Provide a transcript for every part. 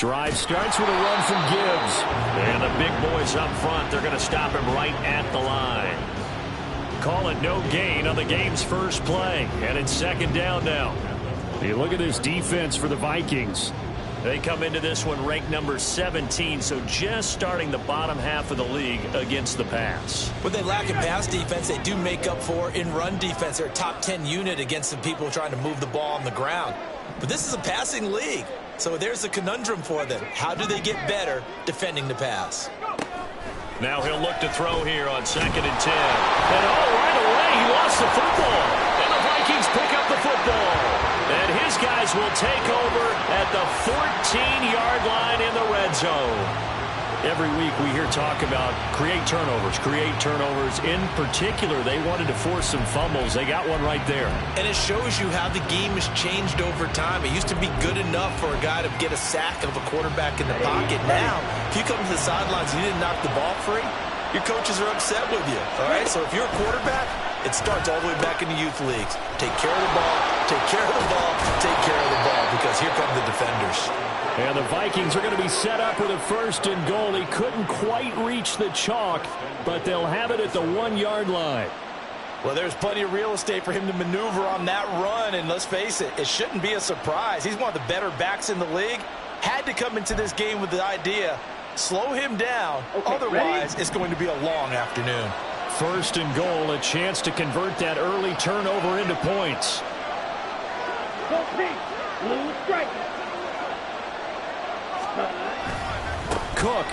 Drive starts with a run from Gibbs. And the big boys up front, they're going to stop him right at the line. Call it no gain on the game's first play. And it's second down now. Hey, look at this defense for the Vikings. They come into this one ranked number 17, so just starting the bottom half of the league against the pass. When they lack in pass defense, they do make up for in run defense. They're a top 10 unit against the people trying to move the ball on the ground. But this is a passing league, so there's a conundrum for them. How do they get better defending the pass? Now he'll look to throw here on 2nd and 10. And right away, he lost the football. And the Vikings pick up the football. And his guys will take over at the 14-yard line in the red zone. Every week we hear talk about create turnovers. In particular, they wanted to force some fumbles. They got one right there. And it shows you how the game has changed over time. It used to be good enough for a guy to get a sack of a quarterback in the pocket. Now, if you come to the sidelines and you didn't knock the ball free, your coaches are upset with you. All right? So if you're a quarterback, it starts all the way back in the youth leagues. Take care of the ball, take care of the ball, take care of the ball, because here come the defenders. And the Vikings are going to be set up with a 1st and goal. He couldn't quite reach the chalk, but they'll have it at the 1-yard line. Well, there's plenty of real estate for him to maneuver on that run, and let's face it, it shouldn't be a surprise. He's one of the better backs in the league. Had to come into this game with the idea, slow him down, otherwise it's going to be a long afternoon. 1st and goal, a chance to convert that early turnover into points. Cook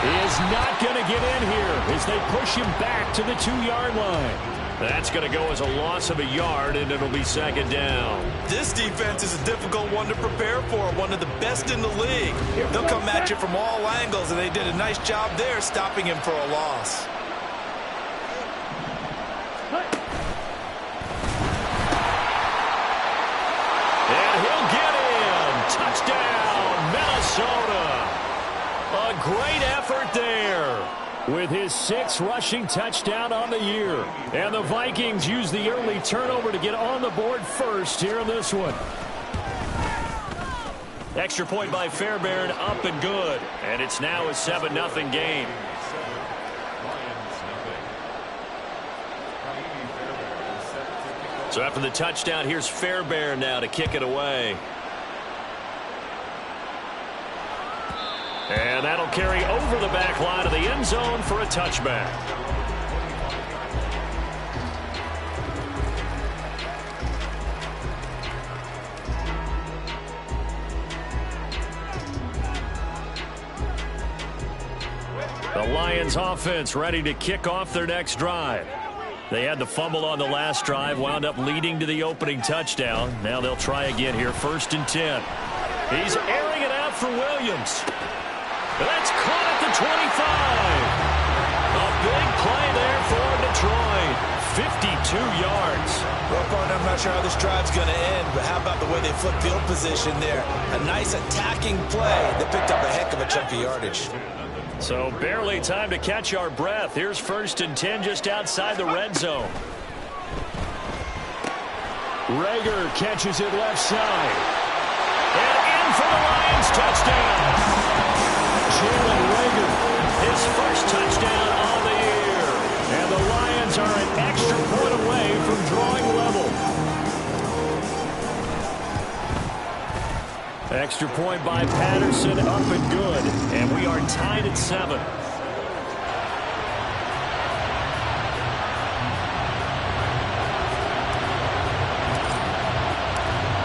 is not going to get in here as they push him back to the 2-yard line. That's going to go as a loss of a yard, and it'll be 2nd down. This defense is a difficult one to prepare for, one of the best in the league. They'll come at you from all angles, and they did a nice job there stopping him for a loss. And he'll get in. Touchdown, Minnesota. A great effort there. With his 6th rushing touchdown on the year. And the Vikings use the early turnover to get on the board first here in this one. Extra point by Fairbairn, up and good. And it's now a 7-0 game. So after the touchdown, here's Fairbairn now to kick it away. And that'll carry over the back line of the end zone for a touchback. The Lions offense ready to kick off their next drive. They had the fumble on the last drive, wound up leading to the opening touchdown. Now they'll try again here, 1st and 10. He's airing it out for Williams. That's caught at the 25. A big play there for Detroit. 52 yards. Well, partner, I'm not sure how this drive's going to end, but how about the way they flip field position there? A nice attacking play that picked up a heck of a chunk of yardage. So barely time to catch our breath. Here's 1st and 10 just outside the red zone. Rager catches it left side. And in for the Lions touchdown. Jalen Rager, his 1st touchdown on the year. And the Lions are an extra point away from drawing level. Extra point by Patterson, up and good. And we are tied at 7.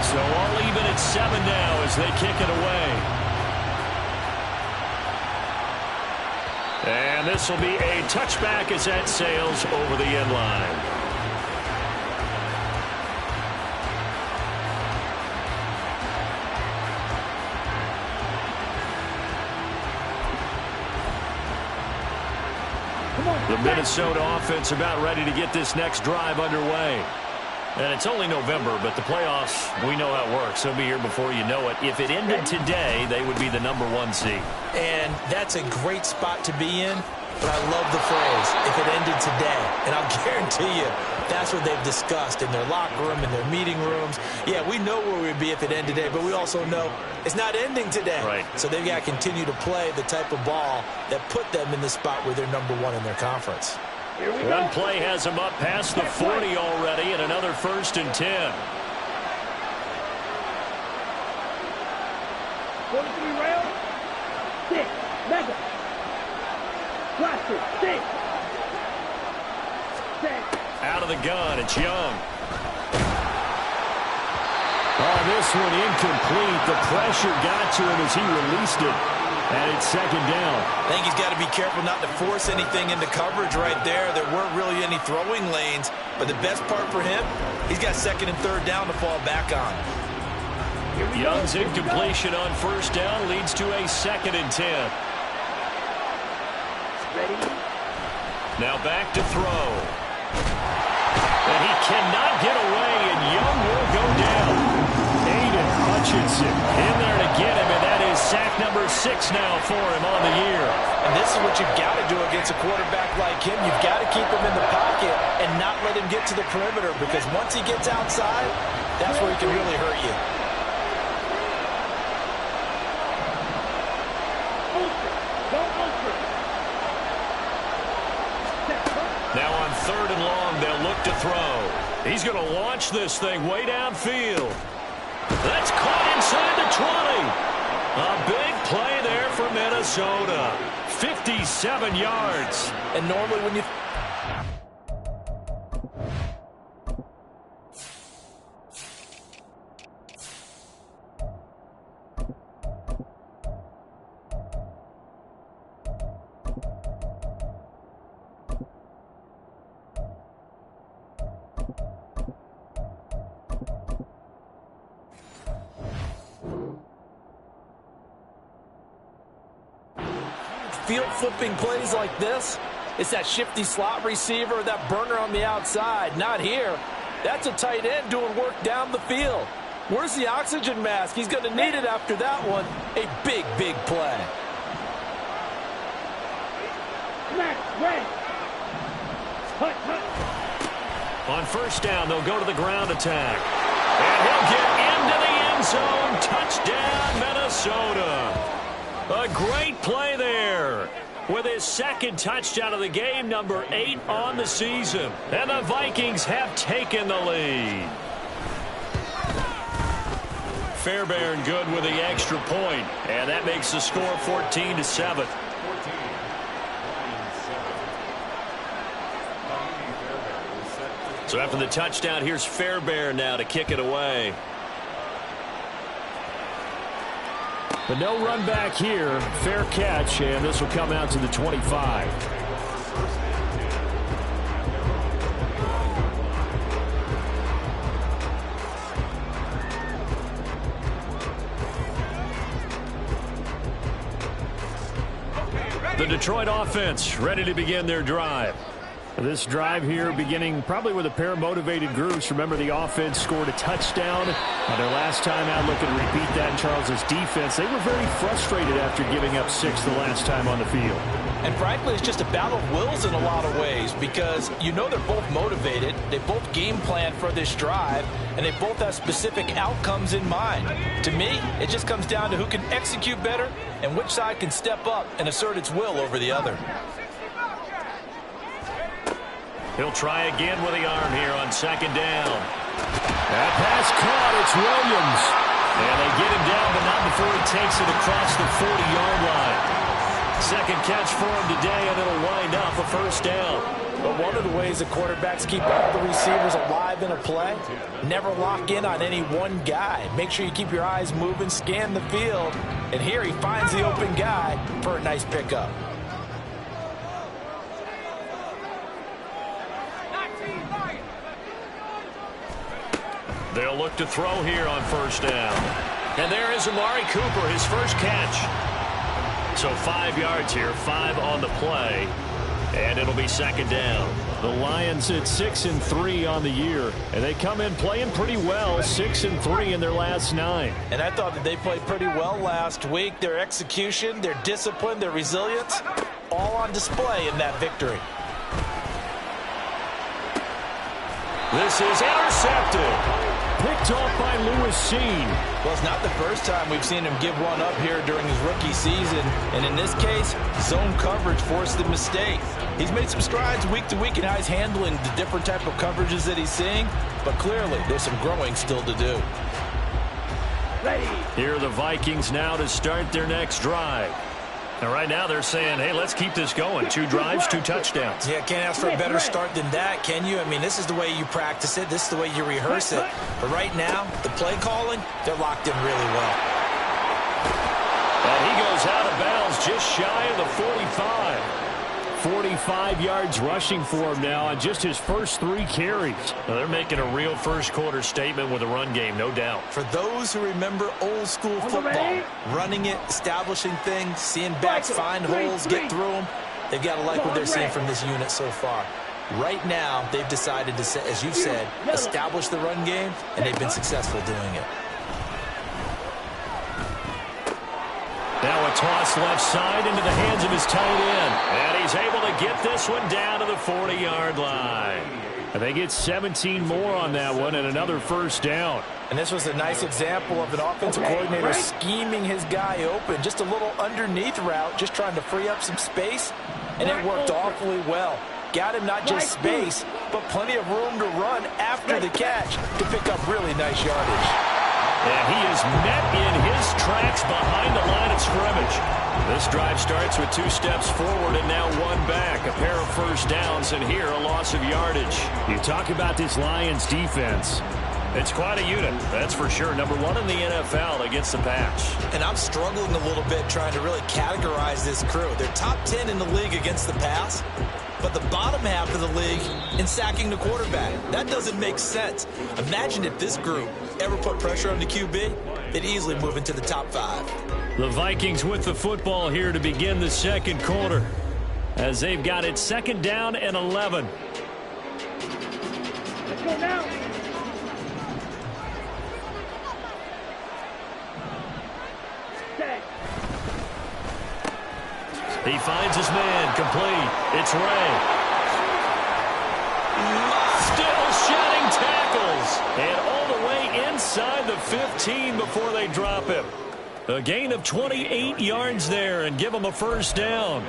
So all even at 7 now as they kick it away. And this will be a touchback as that sails over the end line. The Minnesota offense about ready to get this next drive underway. And it's only November, but the playoffs, we know how it works. They'll be here before you know it. If it ended today, they would be the #1 seed. And that's a great spot to be in. but I love the phrase, if it ended today. And I'll guarantee you, that's what they've discussed in their locker room, in their meeting rooms. Yeah, we know where we'd be if it ended today, but we also know it's not ending today. Right. So they've got to continue to play the type of ball that put them in the spot where they're #1 in their conference. One play has them up past the 40 already, and another 1st and 10. 43 rail, 6, mega, blaster, 6. Out of the gun, it's Young. Oh, this one incomplete. The pressure got to him as he released it, and it's 2nd down. I think he's got to be careful not to force anything into coverage right there. There weren't really any throwing lanes, but the best part for him, he's got 2nd and 3rd down to fall back on. Young's incompletion on 1st down leads to a 2nd and 10. Ready? Now back to throw. And he cannot get away, and Young will go down. Aiden Hutchinson in there to get him, and that is sack number 6 now for him on the year. And this is what you've got to do against a quarterback like him. You've got to keep him in the pocket and not let him get to the perimeter, because once he gets outside, that's where he can really hurt you. Now on 3rd and long, they'll look to throw. He's going to launch this thing way downfield. That's caught inside the 20. A big play there for Minnesota. 57 yards. And normally when you... field flipping plays like this, it's that shifty slot receiver, that burner on the outside. Not here. That's a tight end doing work down the field. Where's the oxygen mask? He's going to need it after that one. A big, big play. On 1st down, they'll go to the ground attack. And he'll get into the end zone. Touchdown, Minnesota. A great play there with his 2nd touchdown of the game, number 8 on the season. And the Vikings have taken the lead. Fairbairn good with the extra point, and that makes the score 14-7. So after the touchdown, here's Fairbairn now to kick it away. But no run back here. Fair catch, and this will come out to the 25. The Detroit offense ready to begin their drive. This drive here beginning probably with a pair of motivated groups. Remember, the offense scored a touchdown on their last time out. Looking to repeat that in Charles's defense. They were very frustrated after giving up 6 the last time on the field. And frankly, it's just a battle of wills in a lot of ways, because you know they're both motivated. They both game plan for this drive, and they both have specific outcomes in mind. To me, it just comes down to who can execute better and which side can step up and assert its will over the other. He'll try again with the arm here on 2nd down. That pass caught. It's Williams. And they get him down, but not before he takes it across the 40-yard line. 2nd catch for him today, and it'll wind up a 1st down. But one of the ways the quarterbacks keep all the receivers alive in a play, never lock in on any one guy. Make sure you keep your eyes moving, scan the field. And here he finds the open guy for a nice pickup. They'll look to throw here on 1st down. And there is Amari Cooper, his first catch. So 5 yards here, 5 on the play, and it'll be 2nd down. The Lions at 6-3 on the year, and they come in playing pretty well, 6-3 in their last 9. And I thought that they played pretty well last week. Their execution, their discipline, their resilience, all on display in that victory. This is intercepted. Picked off by Lewis Seen. Well, it's not the first time we've seen him give one up here during his rookie season. And in this case, zone coverage forced the mistake. He's made some strides week to week in how he's handling the different type of coverages that he's seeing. But clearly, there's some growing still to do. Here are the Vikings now to start their next drive. And right now they're saying, hey, let's keep this going. 2 drives, 2 touchdowns. Yeah, can't ask for a better start than that, can you? I mean, this is the way you practice it. This is the way you rehearse it. But right now, the play calling, they're locked in really well. And he goes out of bounds just shy of the 45. 45 yards rushing for him now on just his first 3 carries. Well, they're making a real first-quarter statement with a run game, no doubt. For those who remember old-school football, running it, establishing things, seeing backs find holes, get through them, they've got to like what they're seeing from this unit so far. Right now, they've decided to, as you've said, establish the run game, and they've been successful doing it. Now a toss left side into the hands of his tight end. And he's able to get this one down to the 40-yard line. And they get 17 more on that one and another first down. And this was a nice example of an offensive coordinator scheming his guy open. Just a little underneath route, just trying to free up some space. And it worked awfully well. Got him not just space, but plenty of room to run after the catch to pick up really nice yardage. And he is met in his tracks behind the line of scrimmage. This drive starts with 2 steps forward and now 1 back. A pair of first downs, and here a loss of yardage. You talk about this Lions defense. It's quite a unit, that's for sure. Number 1 in the NFL against the pass. And I'm struggling a little bit trying to really categorize this crew. They're top 10 in the league against the pass, but the bottom half of the league in sacking the quarterback. That doesn't make sense. Imagine if this group ever put pressure on the QB, they'd easily move into the top 5. The Vikings with the football here to begin the second quarter, as they've got it 2nd down and 11. Let's go now. He finds his man, complete. It's Ray. Still shedding tackles. And all the way inside the 15 before they drop him. A gain of 28 yards there and give him a first down.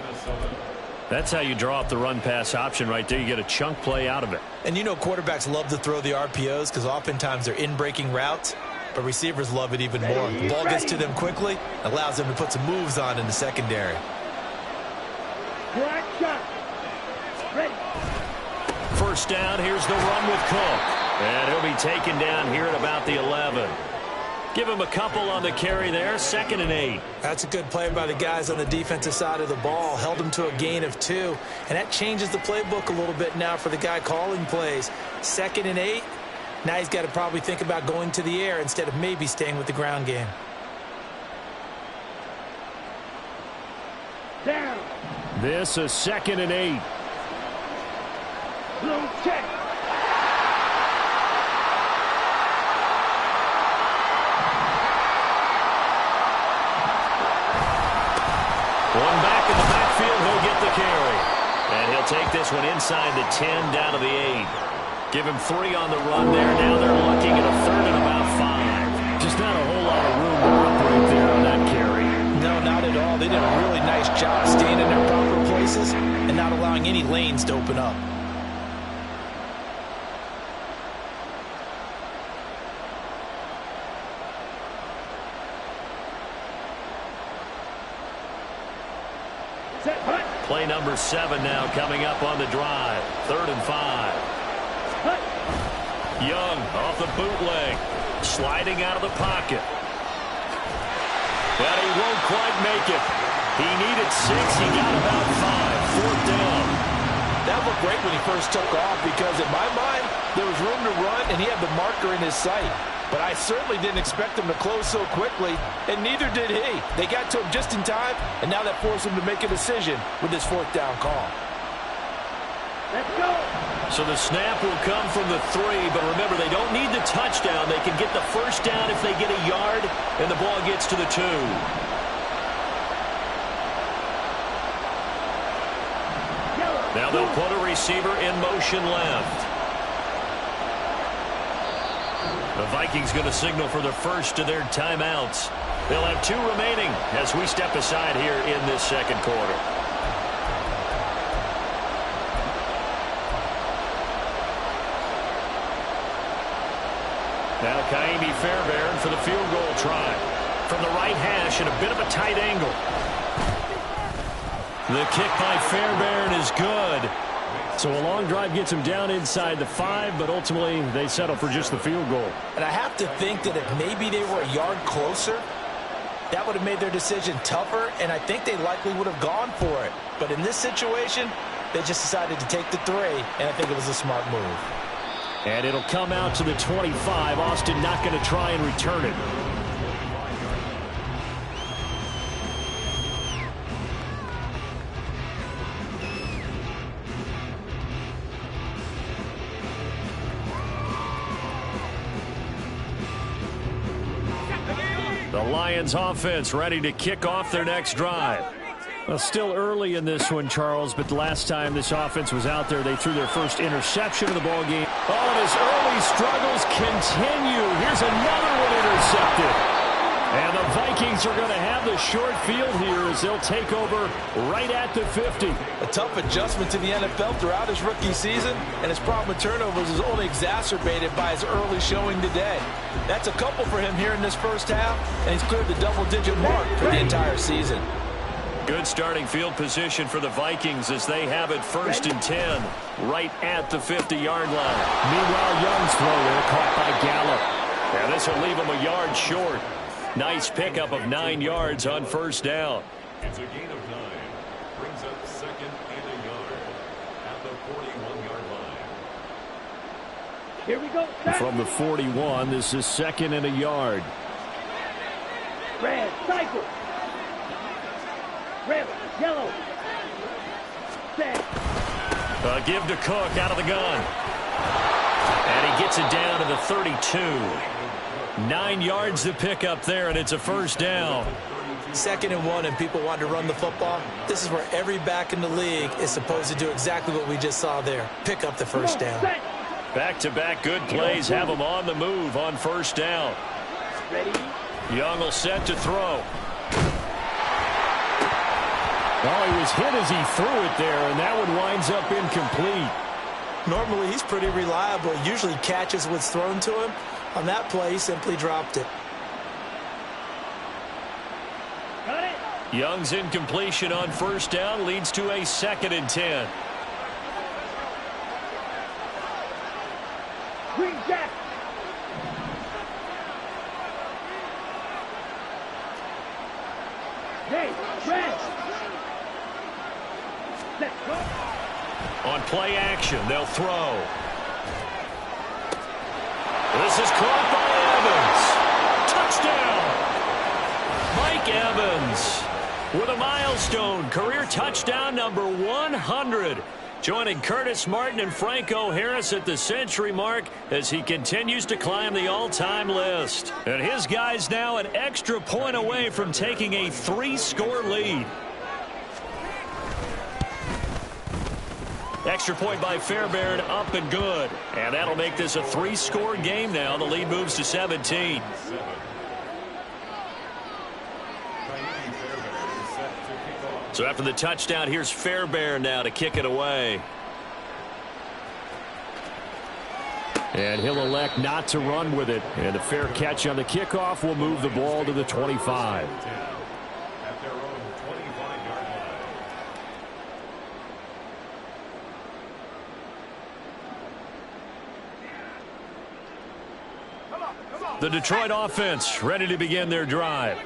That's how you draw up the run-pass option right there. You get a chunk play out of it. And you know quarterbacks love to throw the RPOs because oftentimes they're in-breaking routes, but receivers love it even more. The ball gets to them quickly, allows them to put some moves on in the secondary. First down, here's the run with Cook. And he'll be taken down here at about the 11. Give him a couple on the carry there, 2nd and 8. That's a good play by the guys on the defensive side of the ball. Held him to a gain of 2. And that changes the playbook a little bit now for the guy calling plays. 2nd and 8. Now he's got to probably think about going to the air instead of maybe staying with the ground game. Down. This is 2nd and 8. Blue check. One back in the backfield, he'll get the carry. And he'll take this one inside the 10 down to the 8. Give him 3 on the run there. Now they're looking at a 3rd and about 5. Just not a whole lot of room to work right there on that carry. No, not at all. They did a really nice job staying in their proper places and not allowing any lanes to open up. Play number 7 now coming up on the drive. 3rd and 5. Young off the bootleg. Sliding out of the pocket. But he won't quite make it. He needed 6. He got about 5. 4th down. That looked great when he first took off because in my mind, there was room to run and he had the marker in his sight. But I certainly didn't expect him to close so quickly, and neither did he. They got to him just in time, and now that forced him to make a decision with this 4th down call. Let's go. So the snap will come from the 3, but remember, they don't need the touchdown. They can get the first down if they get a yard, and the ball gets to the 2. Now they'll put a receiver in motion left. The Vikings going to signal for the first of their timeouts. They'll have 2 remaining as we step aside here in this second quarter. Now Kaimi Fairbairn for the field goal try. From the right hash at a bit of a tight angle. The kick by Fairbairn is good. So a long drive gets them down inside the 5, but ultimately they settle for just the field goal. And I have to think that if maybe they were a yard closer, that would have made their decision tougher, and I think they likely would have gone for it. But in this situation, they just decided to take the 3, and I think it was a smart move. And it'll come out to the 25. Austin not going to try and return it. The Lions offense ready to kick off their next drive. Well, still early in this one, Charles, but the last time this offense was out there, they threw their first interception of the ball game. Oh, and his early struggles continue. Here's another one intercepted. And the Vikings are going to have the short field here as they'll take over right at the 50. A tough adjustment to the NFL throughout his rookie season, and his problem with turnovers is only exacerbated by his early showing today. That's a couple for him here in this first half, and he's cleared the double-digit mark for the entire season. Good starting field position for the Vikings as they have it 1st and 10 right at the 50-yard line. Meanwhile, Young's throw there caught by Gallup. Yeah, this will leave him a yard short. Nice pickup of 9 yards on 1st down. It's a gain of 9. Brings up 2nd and a yard at the 41-yard line. Here we go. Set. From the 41, this is 2nd and a yard. Red, cycle. Red, yellow. Set. Give to Cook out of the gun. And he gets it down to the 32. 9 yards to pick up there, and it's a 1st down. 2nd and 1, and people want to run the football. This is where every back in the league is supposed to do exactly what we just saw there. Pick up the 1st down. Back-to-back good plays have him on the move on 1st down. Ready? Young will set to throw. Well, he was hit as he threw it there, and that one winds up incomplete. Normally, he's pretty reliable. He usually catches what's thrown to him. On that play, he simply dropped it. Got it. Young's incompletion on 1st down leads to a 2nd and 10. Green Jack. Hey, red. Let's go. On play action, they'll throw. This is caught by Evans. Touchdown. Mike Evans with a milestone career touchdown number 100. Joining Curtis Martin and Franco Harris at the century mark as he continues to climb the all-time list. And his guys now an extra point away from taking a 3-score lead. Extra point by Fairbairn, up and good. And that'll make this a 3-score game now. The lead moves to 17. So after the touchdown, here's Fairbairn now to kick it away. And he'll elect not to run with it. And a fair catch on the kickoff will move the ball to the 25. The Detroit offense ready to begin their drive.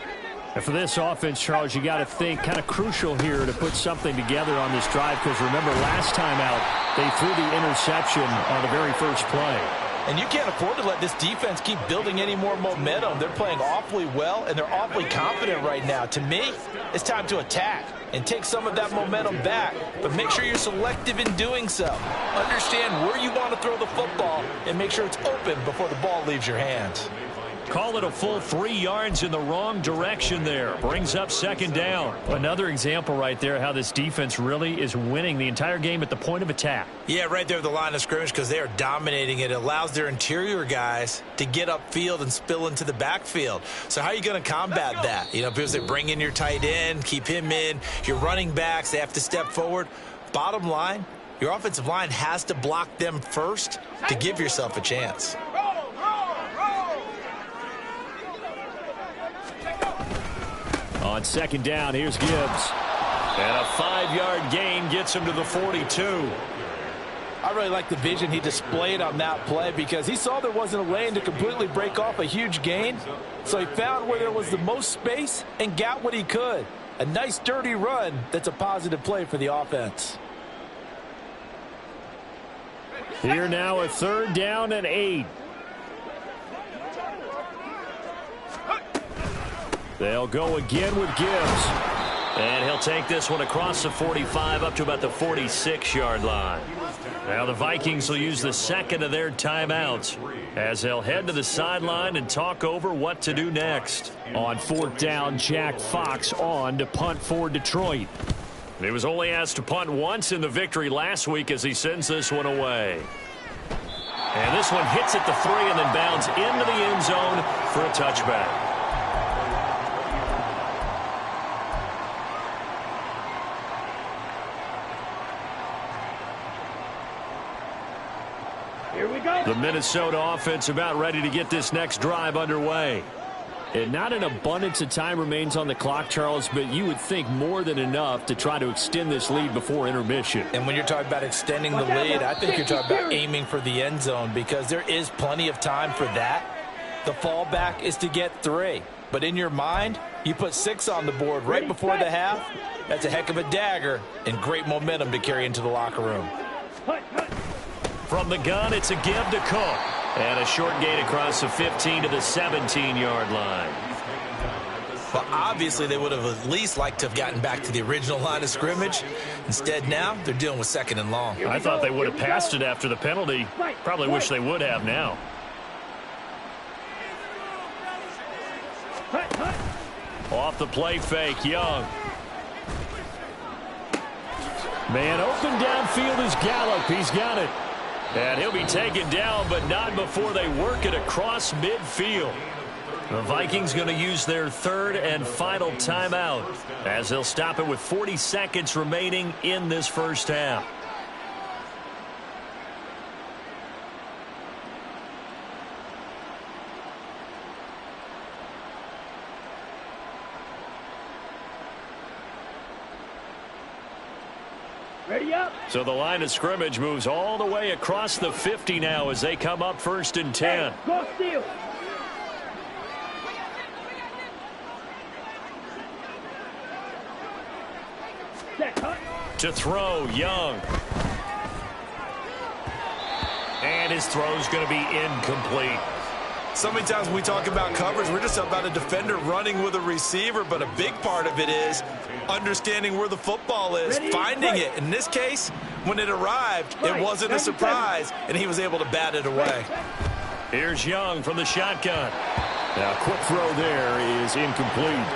And for this offense, Charles, you got to think kind of crucial here to put something together on this drive, because remember last time out they threw the interception on the very first play. And you can't afford to let this defense keep building any more momentum. They're playing awfully well, and they're awfully confident right now. To me, it's time to attack and take some of that momentum back, but make sure you're selective in doing so. Understand where you want to throw the football and make sure it's open before the ball leaves your hands. Call it a full 3 yards in the wrong direction there. Brings up second down. Another example right there how this defense really is winning the entire game at the point of attack. Yeah, right there at the line of scrimmage because they are dominating it. It allows their interior guys to get upfield and spill into the backfield. So how are you going to combat that? You know, because they bring in your tight end, keep him in. Your running backs, they have to step forward. Bottom line, your offensive line has to block them first to give yourself a chance. On second down, here's Gibbs. And a 5-yard gain gets him to the 42. I really like the vision he displayed on that play because he saw there wasn't a lane to completely break off a huge gain. So he found where there was the most space and got what he could. A nice, dirty run that's a positive play for the offense. Here now a 3rd down and 8. They'll go again with Gibbs. And he'll take this one across the 45 up to about the 46-yard line. Now the Vikings will use the second of their timeouts as they'll head to the sideline and talk over what to do next. On 4th down, Jack Fox on to punt for Detroit. He was only asked to punt once in the victory last week as he sends this one away. And this one hits at the 3 and then bounds into the end zone for a touchback. Here we go. The Minnesota offense about ready to get this next drive underway. And not an abundance of time remains on the clock, Charles, but you would think more than enough to try to extend this lead before intermission. And when you're talking about extending the lead, I think you're talking about aiming for the end zone because there is plenty of time for that. The fallback is to get 3. But in your mind, you put 6 on the board right before the half. That's a heck of a dagger and great momentum to carry into the locker room. From the gun, it's a give to Cook. And a short gain across the 15 to the 17-yard line. Well, obviously, they would have at least liked to have gotten back to the original line of scrimmage. Instead, now they're dealing with 2nd and long. I thought they would have passed it after the penalty. Probably wish they would have now. Off the play fake, Young. Man open downfield is Gallup. He's got it. And he'll be taken down, but not before they work it across midfield. The Vikings going to use their 3rd and final timeout as they'll stop it with 40 seconds remaining in this first half. Ready up. So the line of scrimmage moves all the way across the 50 now as they come up 1st and 10. Go steal. To throw, Young. And his throw's going to be incomplete. So many times when we talk about coverage, we're just about a defender running with a receiver, but a big part of it is understanding where the football is, finding it. In this case, when it arrived, it wasn't a surprise, and he was able to bat it away. Here's Young from the shotgun. Now, quick throw there is incomplete.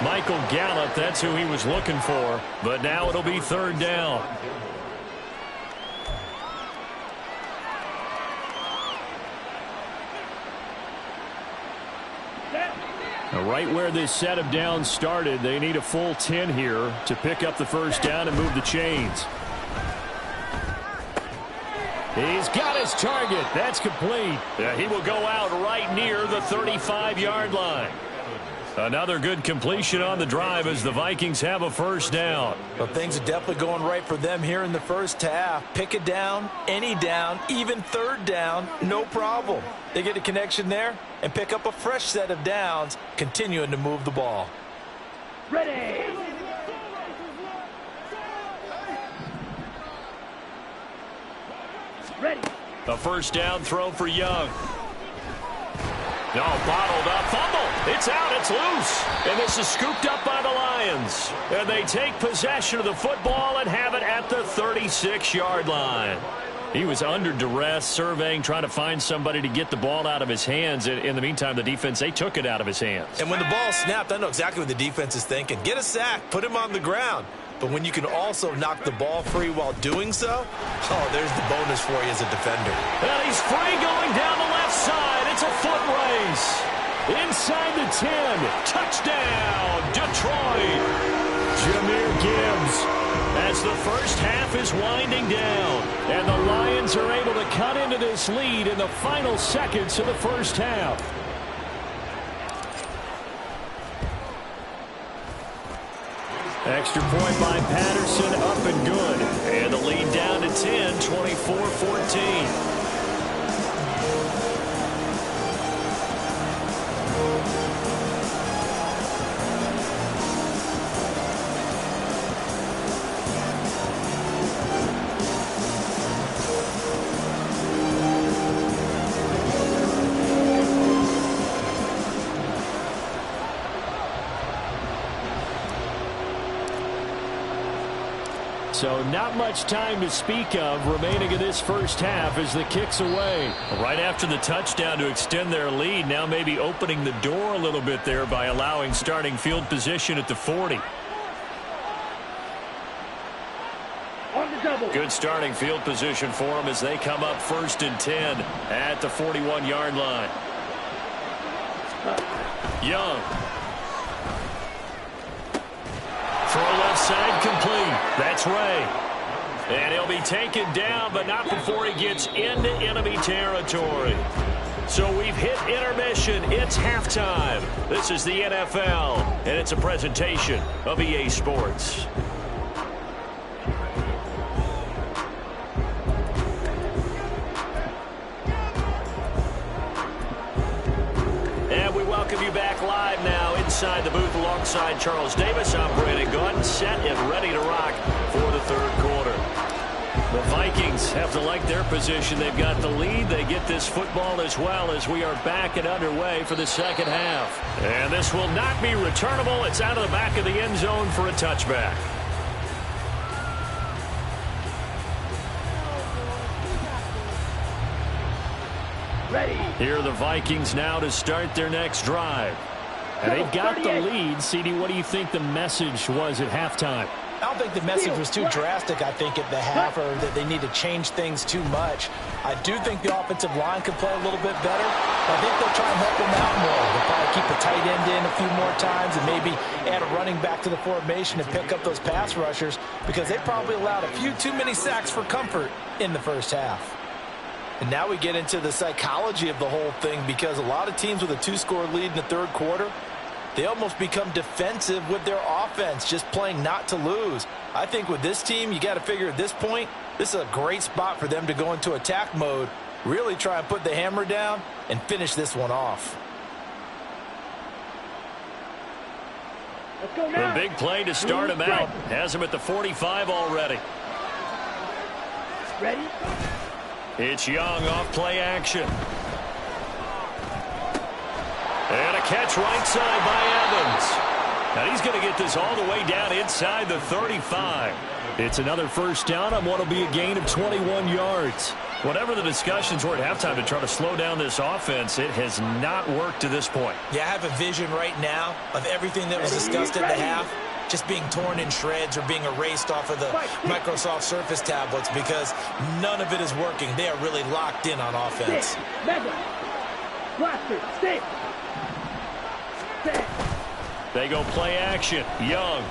Michael Gallup, that's who he was looking for, but now it'll be 3rd down. Now, right where this set of downs started, they need a full 10 here to pick up the 1st down and move the chains. He's got his target. That's complete. Yeah, he will go out right near the 35-yard line. Another good completion on the drive as the Vikings have a 1st down. Well, things are definitely going right for them here in the first half. Pick a down, any down, even 3rd down, no problem. They get a connection there and pick up a fresh set of downs, continuing to move the ball. Ready. Ready. A 1st down throw for Young. No, bottled up, fumble. It's out, it's loose. And this is scooped up by the Lions. And they take possession of the football and have it at the 36-yard line. He was under duress, surveying, trying to find somebody to get the ball out of his hands. In the meantime, the defense, they took it out of his hands. And when the ball snapped, I know exactly what the defense is thinking. Get a sack, put him on the ground. But when you can also knock the ball free while doing so, oh, there's the bonus for you as a defender. And he's free going down the left side. It's a foot race. Inside the 10. Touchdown, Detroit. Jahmyr Gibbs. As the first half is winding down, and the Lions are able to cut into this lead in the final seconds of the first half. Extra point by Patterson, up and good. And the lead down to 10, 24-14. So not much time to speak of remaining in this first half as the kick's away. Right after the touchdown to extend their lead, now maybe opening the door a little bit there by allowing starting field position at the 40. On the double. Good starting field position for them as they come up 1st and 10 at the 41-yard line. Young. Throw left side complete. That's Ray. And he'll be taken down, but not before he gets into enemy territory. So we've hit intermission. It's halftime. This is the NFL, and it's a presentation of EA Sports. And we welcome you back live now inside the booth alongside Charles Davis. I'm Brandon Gordon, set and ready to rock for the third quarter. The Vikings have to like their position. They've got the lead. They get this football as well as we are back and underway for the second half. And this will not be returnable. It's out of the back of the end zone for a touchback. Ready. Here are the Vikings now to start their next drive. And they've got the lead. CD, what do you think the message was at halftime? I don't think the message was too drastic, I think, at the half, or that they need to change things too much. I do think the offensive line could play a little bit better. I think they'll try and help them out more. They'll probably keep the tight end in a few more times and maybe add a running back to the formation and pick up those pass rushers because they probably allowed a few too many sacks for comfort in the first half. And now we get into the psychology of the whole thing because a lot of teams with a 2-score lead in the third quarter, they almost become defensive with their offense, just playing not to lose. I think with this team, you got to figure at this point, this is a great spot for them to go into attack mode, really try and put the hammer down and finish this one off. Let's go now. The big play to start him out. Has him at the 45 already. Ready. It's Young off play action. And a catch right side by Evans. Now he's going to get this all the way down inside the 35. It's another first down on what will be a gain of 21 yards. Whatever the discussions were at halftime to try to slow down this offense, it has not worked to this point. Yeah, I have a vision right now of everything that was discussed at the half just being torn in shreds or being erased off of the Microsoft Surface tablets because none of it is working. They are really locked in on offense. Mega. Blaster. Stick. They go play action. Young.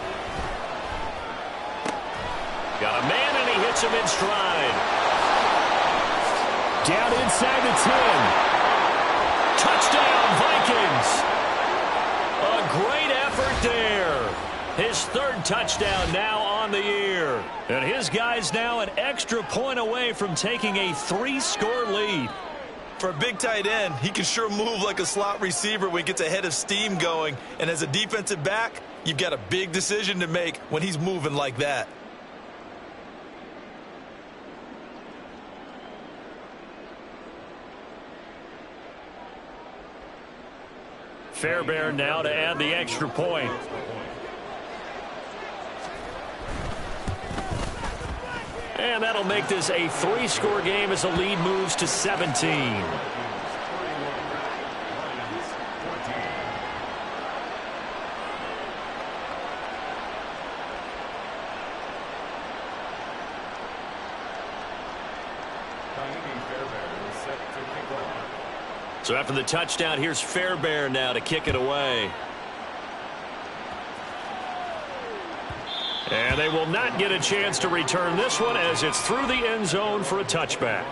Got a man, and he hits him in stride. Down inside the 10. Touchdown, Vikings. A great effort there. His third touchdown now on the year. And his guys now an extra point away from taking a 3-score lead. For a big tight end, he can sure move like a slot receiver when he gets a head of steam going. And as a defensive back, you've got a big decision to make when he's moving like that. Fairbairn now to add the extra point. And that'll make this a 3-score game as the lead moves to 17. So after the touchdown, here's Fairbairn now to kick it away. And they will not get a chance to return this one as it's through the end zone for a touchback.